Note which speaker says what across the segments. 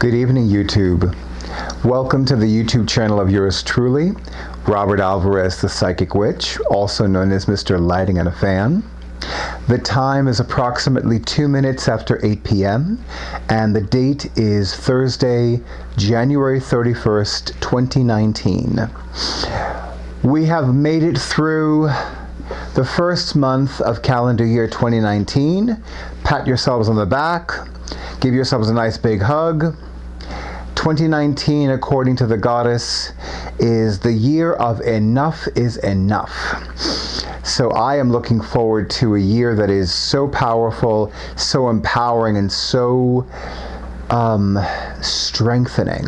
Speaker 1: Good evening, YouTube. Welcome to the YouTube channel of yours truly, Robert Alvarez, the Psychic Witch, also known as Mr. Lighting and a Fan. The time is approximately 2 minutes after 8 p.m. and the date is Thursday, January 31st, 2019. We have made it through the first month of calendar year 2019. Pat yourselves on the back. Give yourselves a nice big hug. 2019, according to the goddess, is the year of enough is enough. So I am looking forward to a year that is so powerful, so empowering, and so strengthening.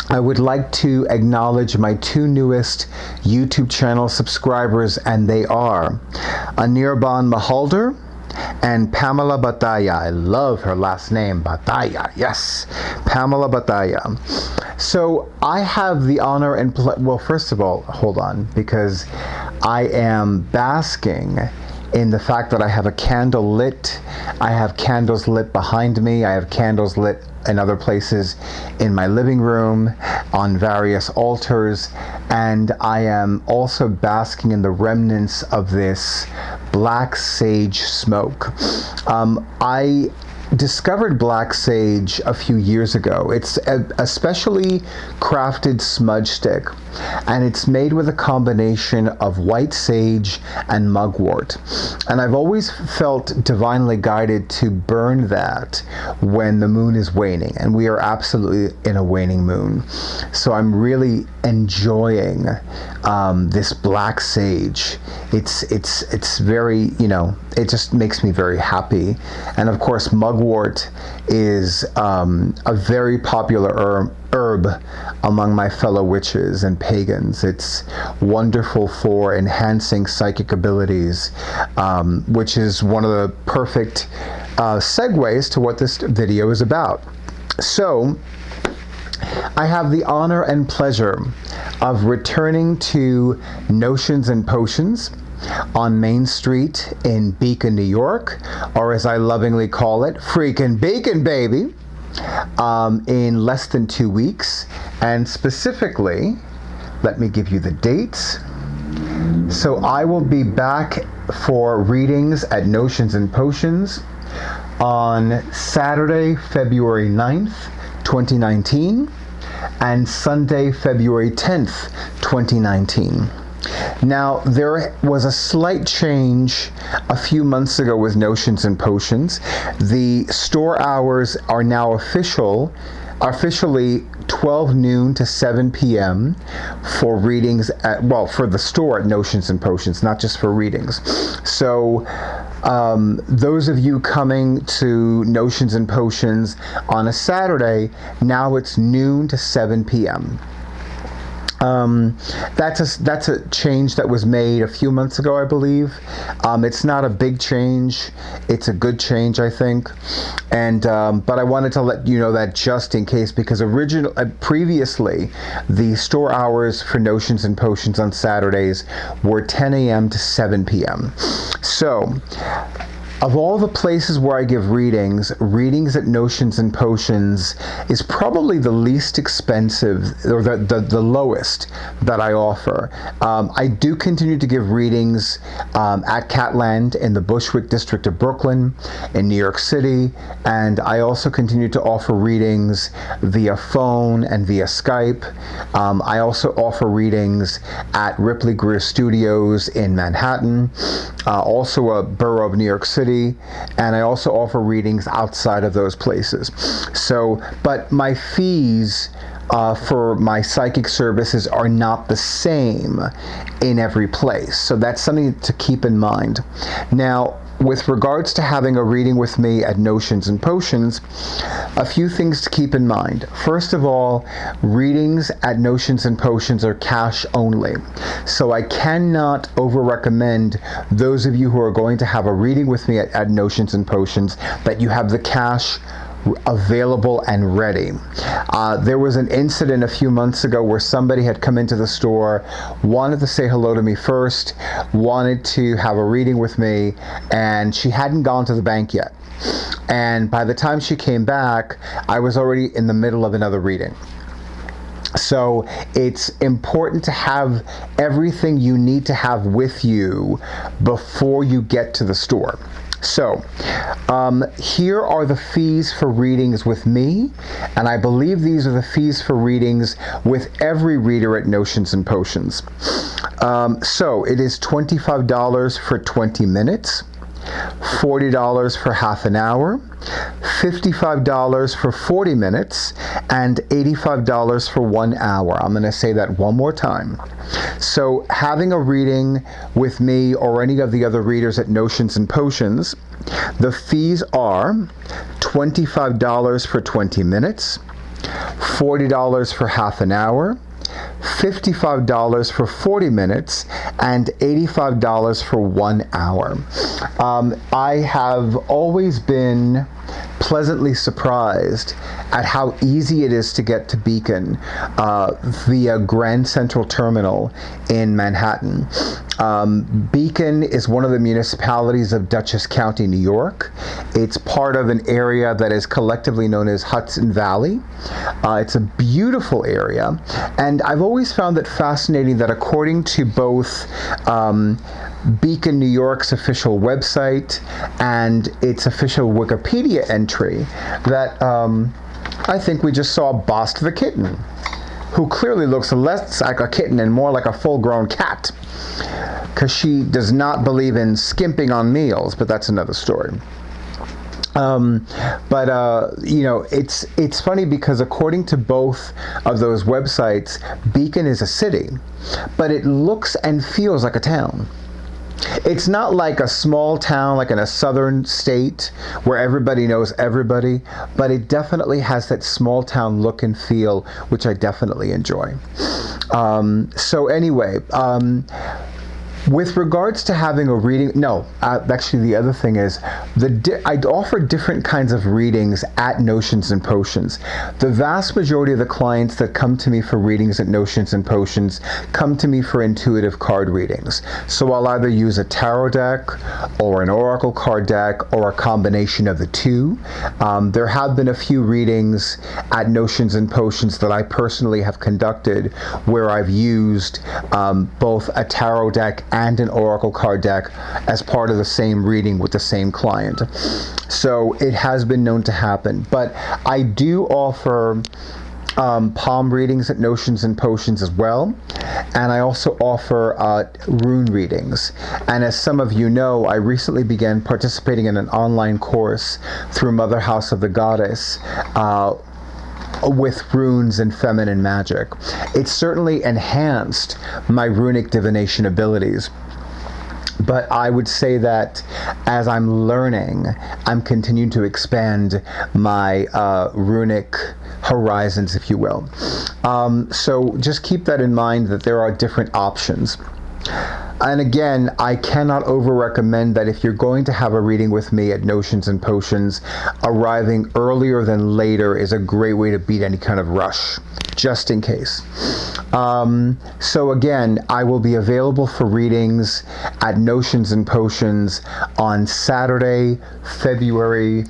Speaker 1: I would like to acknowledge my two newest YouTube channel subscribers, and they are Anirban Mahalder and Pamela Bataya. I love her last name, Bataya. Yes, Pamela Bataya. So I have the honor and well, first of all, hold on, because I am basking in the fact that I have a candle lit. I have candles lit behind me. I have candles lit in other places in my living room, on various altars, and I am also basking in the remnants of this black sage smoke. I discovered black sage a few years ago. It's a specially crafted smudge stick, and it's made with a combination of white sage and mugwort. And I've always felt divinely guided to burn that when the moon is waning, and we are absolutely in a waning moon. So I'm really enjoying this black sage. It's very, it just makes me very happy. And of course, mugwort is a very popular herb among my fellow witches and pagans. It's wonderful for enhancing psychic abilities, which is one of the perfect segues to what this video is about. So I have the honor and pleasure of returning to Notions and Potions on Main Street in Beacon, New York, or as I lovingly call it, freaking Beacon, baby, in less than 2 weeks. And specifically, let me give you the dates. So I will be back for readings at Notions and Potions on Saturday, February 9th, 2019, and Sunday, February 10th, 2019. Now, there was a slight change a few months ago with Notions and Potions. The store hours are now officially 12 noon to 7 p.m. for readings for the store at Notions and Potions, not just for readings. So those of you coming to Notions and Potions on a Saturday, now it's noon to 7 p.m. That's a change that was made a few months ago, I believe. It's not a big change. It's a good change, I think. And but I wanted to let you know that just in case, because previously the store hours for Notions and Potions on Saturdays were 10 a.m. to 7 p.m. So, of all the places where I give readings at Notions and Potions is probably the least expensive, or the lowest that I offer. I do continue to give readings at Catland in the Bushwick district of Brooklyn, in New York City, and I also continue to offer readings via phone and via Skype. I also offer readings at Ripley-Grier Studios in Manhattan, also a borough of New York City, and I also offer readings outside of those places. So, but my fees for my psychic services are not the same in every place. So that's something to keep in mind. Now, with regards to having a reading with me at Notions and Potions, a few things to keep in mind. First of all, readings at Notions and Potions are cash only. So I cannot over-recommend those of you who are going to have a reading with me at Notions and Potions that you have the cash available and ready. There was an incident a few months ago where somebody had come into the store, wanted to say hello to me first, wanted to have a reading with me, and she hadn't gone to the bank yet. And by the time she came back, I was already in the middle of another reading. So it's important to have everything you need to have with you before you get to the store. So here are the fees for readings with me, and I believe these are the fees for readings with every reader at Notions and Potions. So it is $25 for 20 minutes, $40 for half an hour, $55 for 40 minutes, and $85 for 1 hour. I'm going to say that one more time. So having a reading with me or any of the other readers at Notions and Potions, the fees are $25 for 20 minutes, $40 for half an hour, $55 for 40 minutes, and $85 for 1 hour. I have always been pleasantly surprised at how easy it is to get to Beacon via Grand Central Terminal in Manhattan. Beacon is one of the municipalities of Dutchess County, New York. It's part of an area that is collectively known as Hudson Valley. It's a beautiful area, and I've always found it fascinating that according to both Beacon, New York's official website and its official Wikipedia entry, that I think we just saw Bost the kitten, who clearly looks less like a kitten and more like a full-grown cat, because she does not believe in skimping on meals, but that's another story. You know, it's funny because according to both of those websites, Beacon is a city, but it looks and feels like a town. It's not like a small town like in a southern state where everybody knows everybody, but it definitely has that small town look and feel, which I definitely enjoy. So anyway, with regards to having a reading, actually the other thing is, I offer different kinds of readings at Notions and Potions. The vast majority of the clients that come to me for readings at Notions and Potions come to me for intuitive card readings. So I'll either use a tarot deck or an oracle card deck or a combination of the two. There have been a few readings at Notions and Potions that I personally have conducted where I've used both a tarot deck and an oracle card deck as part of the same reading with the same client. So it has been known to happen. But I do offer palm readings at Notions and Potions as well. And I also offer rune readings. And as some of you know, I recently began participating in an online course through Mother House of the Goddess with runes and feminine magic. It certainly enhanced my runic divination abilities. But I would say that as I'm learning, I'm continuing to expand my runic horizons, if you will. So just keep that in mind, that there are different options. And again, I cannot over-recommend that if you're going to have a reading with me at Notions and Potions, arriving earlier than later is a great way to beat any kind of rush, just in case. So again, I will be available for readings at Notions and Potions on Saturday, February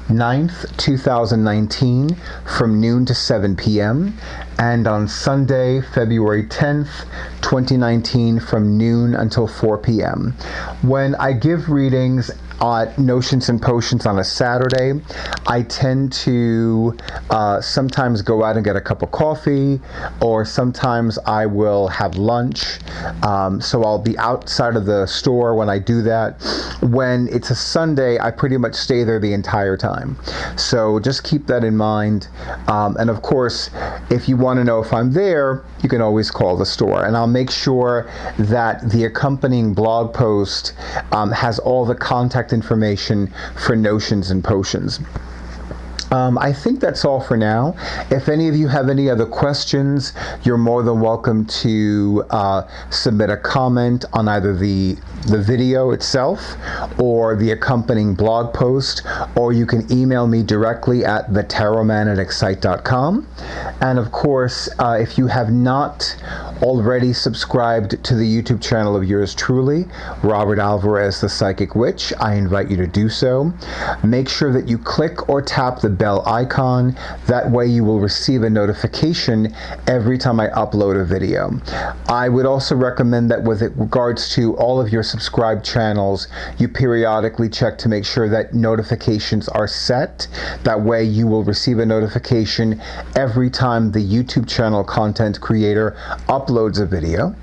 Speaker 1: 9th, 2019, from noon to 7 p.m., and on Sunday, February 10th, 2019, from noon until 4 p.m. When I give readings at Notions and Potions on a Saturday, I tend to sometimes go out and get a cup of coffee, or sometimes I will have lunch. So I'll be outside of the store when I do that. When it's a Sunday, I pretty much stay there the entire time. So just keep that in mind. And of course, if you want to know if I'm there, you can always call the store. And I'll make sure that the accompanying blog post has all the contact information for Notions and Potions. I think that's all for now. If any of you have any other questions, you're more than welcome to submit a comment on either the video itself or the accompanying blog post, or you can email me directly at thetarotman@excite.com. And of course, if you have not already subscribed to the YouTube channel of yours truly, Robert Alvarez, the Psychic Witch, I invite you to do so. Make sure that you click or tap the bell icon. That way you will receive a notification every time I upload a video. I would also recommend that with regards to all of your subscribed channels, you periodically check to make sure that notifications are set. That way you will receive a notification every time the YouTube channel content creator uploads a video.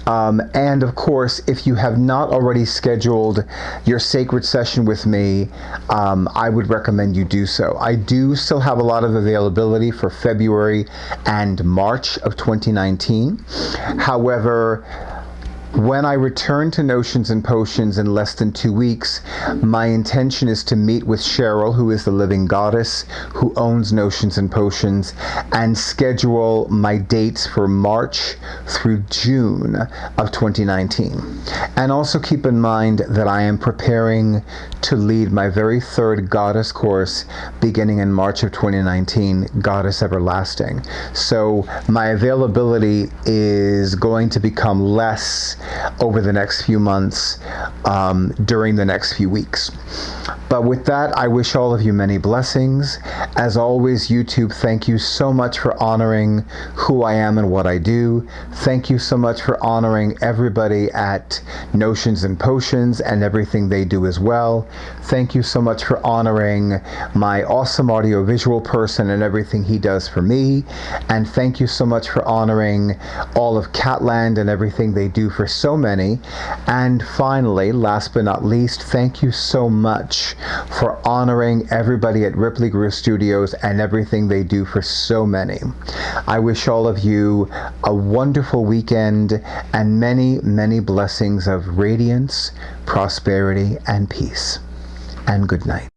Speaker 1: And of course, if you have not already scheduled your sacred session with me, I would recommend you do so. I do still have a lot of availability for February and March of 2019. However, when I return to Notions and Potions in less than 2 weeks, my intention is to meet with Cheryl, who is the living goddess who owns Notions and Potions, and schedule my dates for March through June of 2019. And also keep in mind that I am preparing to lead my very third goddess course beginning in March of 2019, Goddess Everlasting. So my availability is going to become less over the next few months, during the next few weeks. But with that, I wish all of you many blessings. As always, YouTube, thank you so much for honoring who I am and what I do. Thank you so much for honoring everybody at Notions and Potions and everything they do as well. Thank you so much for honoring my awesome audiovisual person and everything he does for me. And thank you so much for honoring all of Catland and everything they do for so many. And finally, last but not least, thank you so much for honoring everybody at Ripley-Grier Studios and everything they do for so many. I wish all of you a wonderful weekend and many, many blessings of radiance, prosperity, and peace. And good night.